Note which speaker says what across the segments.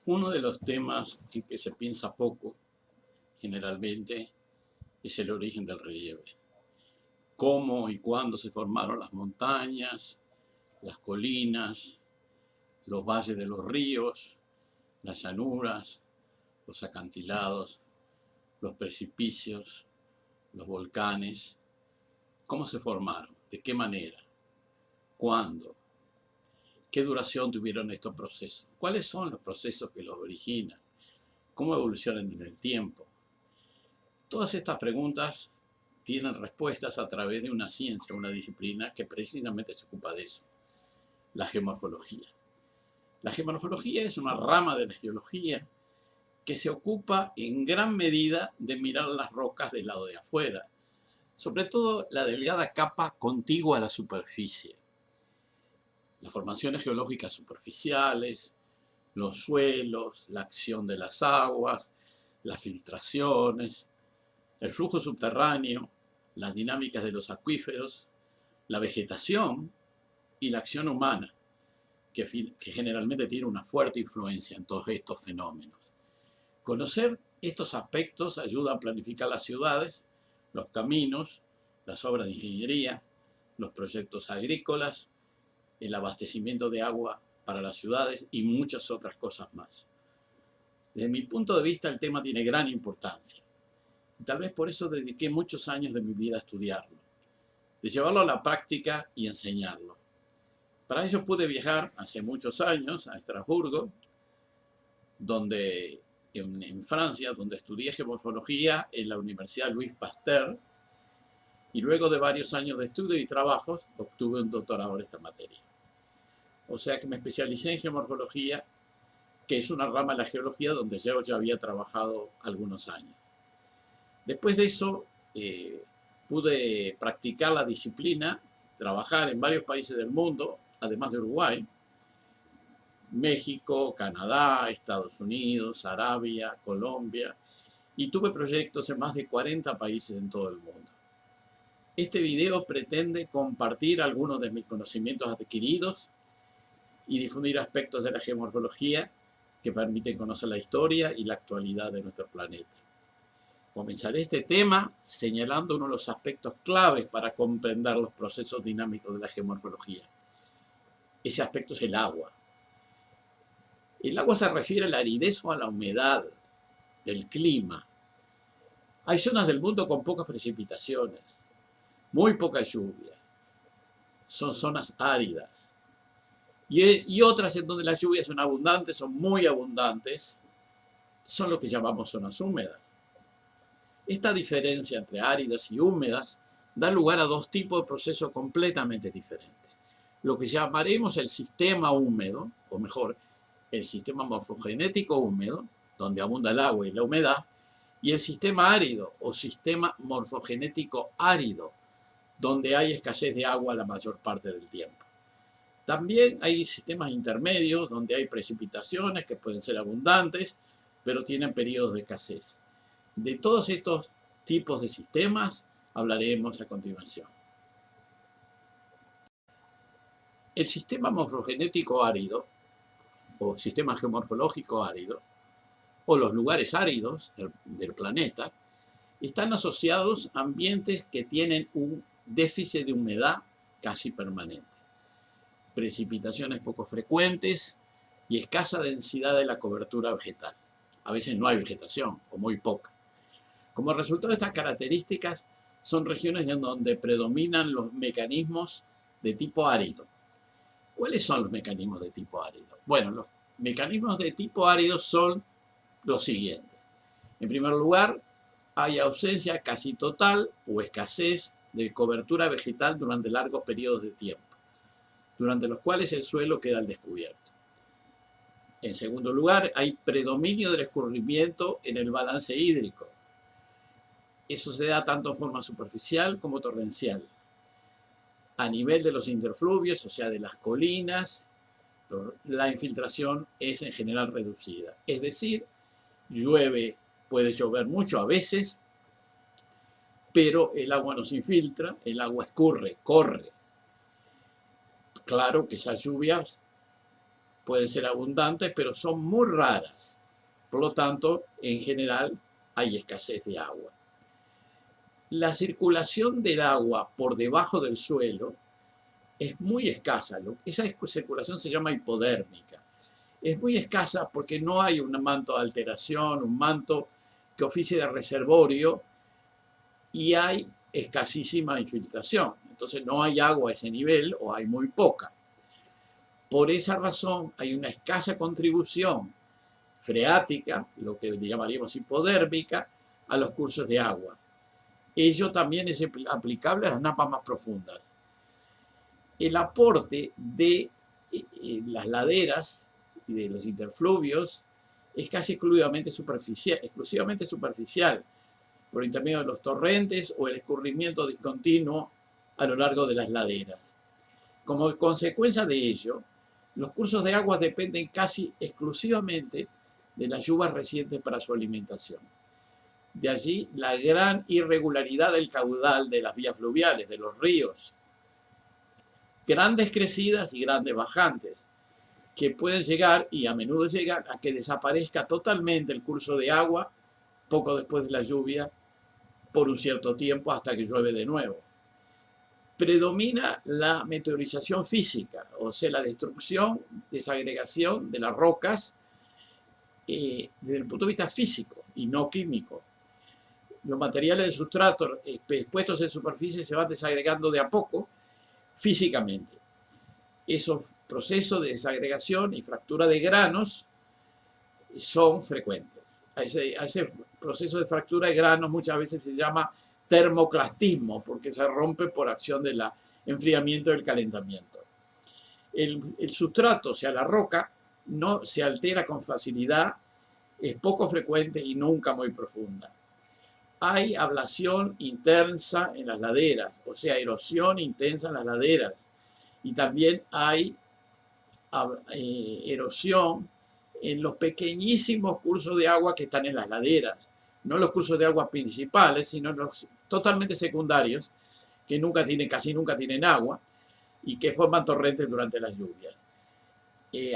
Speaker 1: Uno de los temas en que se piensa poco, generalmente, es el origen del relieve. Cómo y cuándo se formaron las montañas, las colinas, los valles de los ríos, las llanuras, los acantilados, los precipicios, los volcanes. ¿Cómo se formaron? ¿De qué manera? ¿Cuándo? ¿Qué duración tuvieron estos procesos? ¿Cuáles son los procesos que los originan? ¿Cómo evolucionan en el tiempo? Todas estas preguntas tienen respuestas a través de una ciencia, una disciplina que precisamente se ocupa de eso, la geomorfología. La geomorfología es una rama de la geología que se ocupa en gran medida de mirar las rocas del lado de afuera, sobre todo la delgada capa contigua a la superficie. Las formaciones geológicas superficiales, los suelos, la acción de las aguas, las filtraciones, el flujo subterráneo, las dinámicas de los acuíferos, la vegetación y la acción humana, que generalmente tiene una fuerte influencia en todos estos fenómenos. Conocer estos aspectos ayuda a planificar las ciudades, los caminos, las obras de ingeniería, los proyectos agrícolas, el abastecimiento de agua para las ciudades y muchas otras cosas más. Desde mi punto de vista, el tema tiene gran importancia. Y tal vez por eso dediqué muchos años de mi vida a estudiarlo, de llevarlo a la práctica y enseñarlo. Para ello pude viajar hace muchos años a Estrasburgo, en Francia, donde estudié geomorfología en la Universidad Louis Pasteur, y luego de varios años de estudio y trabajos, obtuve un doctorado en esta materia. O sea que me especialicé en geomorfología, que es una rama de la geología donde yo ya había trabajado algunos años. Después de eso, pude practicar la disciplina, trabajar en varios países del mundo, además de Uruguay, México, Canadá, Estados Unidos, Arabia, Colombia, y tuve proyectos en más de 40 países en todo el mundo. Este video pretende compartir algunos de mis conocimientos adquiridos y difundir aspectos de la geomorfología que permiten conocer la historia y la actualidad de nuestro planeta. Comenzaré este tema señalando uno de los aspectos claves para comprender los procesos dinámicos de la geomorfología. Ese aspecto es el agua. El agua se refiere a la aridez o a la humedad del clima. Hay zonas del mundo con pocas precipitaciones, muy poca lluvia. Son zonas áridas. Y otras en donde las lluvias son abundantes, son muy abundantes, son lo que llamamos zonas húmedas. Esta diferencia entre áridas y húmedas da lugar a dos tipos de procesos completamente diferentes. Lo que llamaremos el sistema húmedo, o mejor, el sistema morfogenético húmedo, donde abunda el agua y la humedad, y el sistema árido o sistema morfogenético árido, donde hay escasez de agua la mayor parte del tiempo. También hay sistemas intermedios donde hay precipitaciones que pueden ser abundantes, pero tienen periodos de escasez. De todos estos tipos de sistemas hablaremos a continuación. El sistema morfogenético árido, o sistema geomorfológico árido, o los lugares áridos del planeta, están asociados a ambientes que tienen un déficit de humedad casi permanente, precipitaciones poco frecuentes y escasa densidad de la cobertura vegetal. A veces no hay vegetación o muy poca. Como resultado de estas características, son regiones en donde predominan los mecanismos de tipo árido. ¿Cuáles son los mecanismos de tipo árido? Bueno, los mecanismos de tipo árido son los siguientes. En primer lugar, hay ausencia casi total o escasez de cobertura vegetal durante largos periodos de tiempo, durante los cuales el suelo queda al descubierto. En segundo lugar, hay predominio del escurrimiento en el balance hídrico. Eso se da tanto en forma superficial como torrencial. A nivel de los interfluvios, o sea, de las colinas, la infiltración es en general reducida. Es decir, puede llover mucho a veces, pero el agua no se infiltra, el agua escurre, corre. Claro que esas lluvias pueden ser abundantes, pero son muy raras. Por lo tanto, en general, hay escasez de agua. La circulación del agua por debajo del suelo es muy escasa. Esa circulación se llama hipodérmica. Es muy escasa porque no hay un manto de alteración, un manto que oficie de reservorio, y hay escasísima infiltración. Entonces no hay agua a ese nivel o hay muy poca. Por esa razón hay una escasa contribución freática, lo que llamaríamos hipodérmica, a los cursos de agua. Ello también es aplicable a las napas más profundas. El aporte de las laderas y de los interfluvios es casi exclusivamente superficial, por intermedio de los torrentes o el escurrimiento discontinuo a lo largo de las laderas. Como consecuencia de ello, los cursos de agua dependen casi exclusivamente de las lluvias recientes para su alimentación. De allí la gran irregularidad del caudal de las vías fluviales, de los ríos. Grandes crecidas y grandes bajantes, que pueden llegar, y a menudo llegan, a que desaparezca totalmente el curso de agua poco después de la lluvia por un cierto tiempo hasta que llueve de nuevo. Predomina la meteorización física, o sea, la destrucción, desagregación de las rocas desde el punto de vista físico y no químico. Los materiales del sustrato expuestos en superficie se van desagregando de a poco físicamente. Esos procesos de desagregación y fractura de granos son frecuentes. A ese proceso de fractura de granos muchas veces se llama termoclastismo, porque se rompe por acción del enfriamiento y el calentamiento. El sustrato, o sea, la roca, no se altera con facilidad, es poco frecuente y nunca muy profunda. Hay ablación intensa en las laderas, o sea, erosión intensa en las laderas. Y también hay erosión en los pequeñísimos cursos de agua que están en las laderas. No los cursos de agua principales, sino los totalmente secundarios, que casi nunca tienen agua y que forman torrentes durante las lluvias.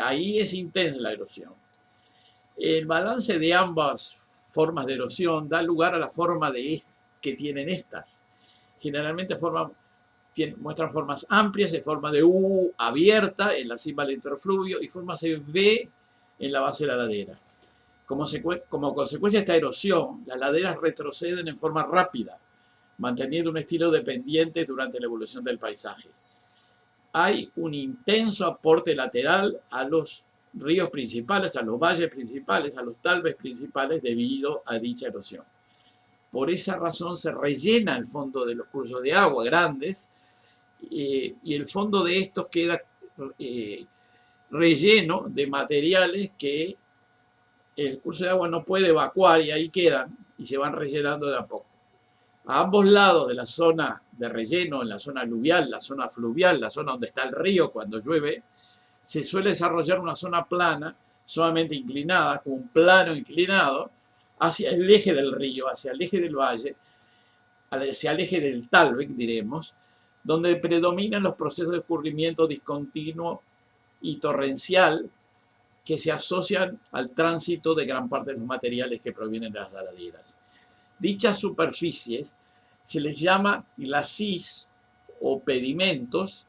Speaker 1: Ahí es intensa la erosión. El balance de ambas formas de erosión da lugar a la forma que tienen estas. Generalmente muestran formas amplias en forma de U abierta en la cima del interfluvio y formas de V en la base de la ladera. Como consecuencia de esta erosión, las laderas retroceden en forma rápida, manteniendo un estilo dependiente durante la evolución del paisaje. Hay un intenso aporte lateral a los ríos principales, a los valles principales, a los talves principales debido a dicha erosión. Por esa razón se rellena el fondo de los cursos de agua grandes y el fondo de estos queda relleno de materiales que el curso de agua no puede evacuar y ahí quedan y se van rellenando de a poco. A ambos lados de la zona de relleno, en la zona aluvial, la zona fluvial, la zona donde está el río cuando llueve, se suele desarrollar una zona plana, suavemente inclinada, con un plano inclinado, hacia el eje del río, hacia el eje del valle, hacia el eje del talve, diremos, donde predominan los procesos de escurrimiento discontinuo y torrencial que se asocian al tránsito de gran parte de los materiales que provienen de las laderas. Dichas superficies se les llama glacis o pedimentos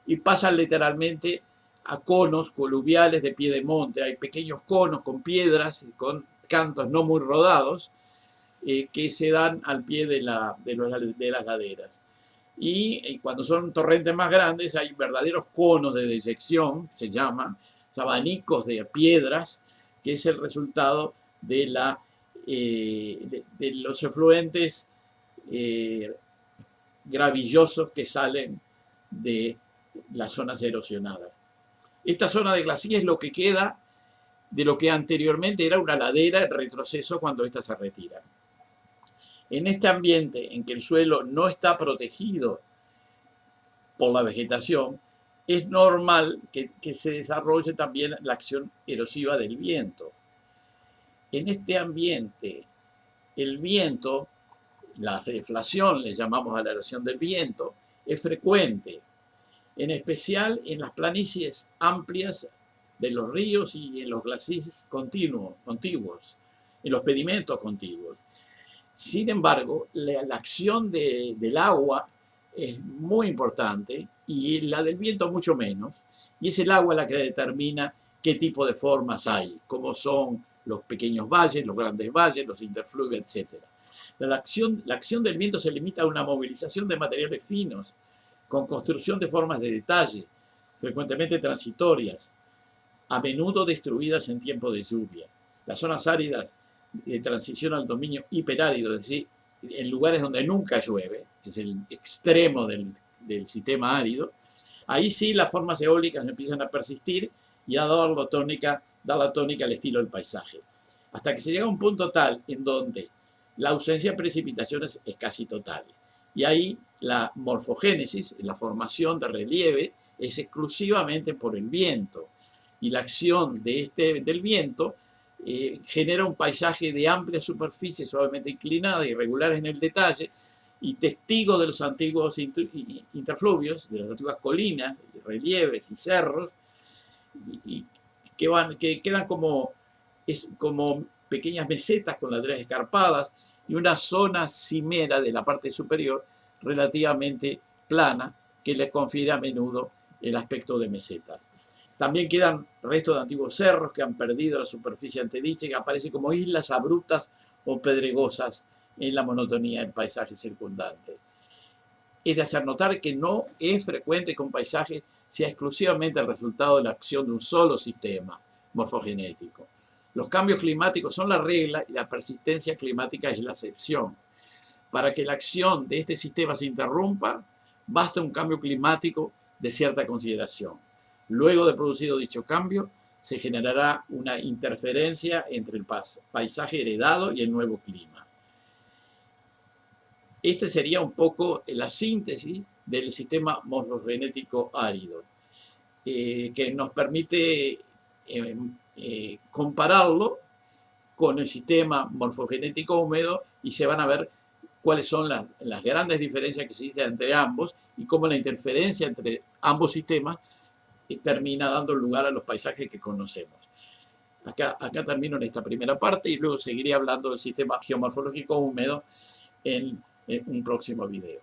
Speaker 1: y pasan literalmente a conos coluviales de pie de monte. Hay pequeños conos con piedras y con cantos no muy rodados que se dan al pie de las laderas. Y cuando son torrentes más grandes hay verdaderos conos de deyección, se llaman, abanicos de piedras, que es el resultado de los efluentes gravillosos que salen de las zonas erosionadas. Esta zona de glacis es lo que queda de lo que anteriormente era una ladera en retroceso cuando ésta se retira. En este ambiente en que el suelo no está protegido por la vegetación, es normal que se desarrolle también la acción erosiva del viento. En este ambiente, el viento, la deflación, le llamamos a la erosión del viento, es frecuente, en especial en las planicies amplias de los ríos y en los glacis contiguos, en los pedimentos contiguos. Sin embargo, la acción del agua es muy importante y la del viento mucho menos, y es el agua la que determina qué tipo de formas hay, como son los pequeños valles, los grandes valles, los interfluvios, etc. La acción del viento se limita a una movilización de materiales finos, con construcción de formas de detalle, frecuentemente transitorias, a menudo destruidas en tiempo de lluvia. Las zonas áridas de transición al dominio hiperárido, es decir, en lugares donde nunca llueve, es el extremo del sistema árido, ahí sí las formas eólicas empiezan a persistir y a dar la tónica al estilo del paisaje. Hasta que se llega a un punto tal en donde la ausencia de precipitaciones es casi total. Y ahí la morfogénesis, la formación de relieve, es exclusivamente por el viento. Y la acción del viento genera un paisaje de amplia superficie, suavemente inclinada, irregulares en el detalle, y testigo de los antiguos interfluvios, de las antiguas colinas, relieves y cerros, y que quedan como pequeñas mesetas con laderas escarpadas y una zona cimera de la parte superior relativamente plana que le confiere a menudo el aspecto de mesetas. También quedan restos de antiguos cerros que han perdido la superficie antedicha y que aparecen como islas abruptas o pedregosas en la monotonía del paisaje circundante. Es de hacer notar que no es frecuente que un paisaje sea exclusivamente el resultado de la acción de un solo sistema morfogenético. Los cambios climáticos son la regla y la persistencia climática es la excepción. Para que la acción de este sistema se interrumpa, basta un cambio climático de cierta consideración. Luego de producido dicho cambio, se generará una interferencia entre el paisaje heredado y el nuevo clima. Esta sería un poco la síntesis del sistema morfogenético árido, que nos permite compararlo con el sistema morfogenético húmedo y se van a ver cuáles son las grandes diferencias que existen entre ambos y cómo la interferencia entre ambos sistemas termina dando lugar a los paisajes que conocemos. Acá termino en esta primera parte y luego seguiré hablando del sistema geomorfológico húmedo en un próximo video.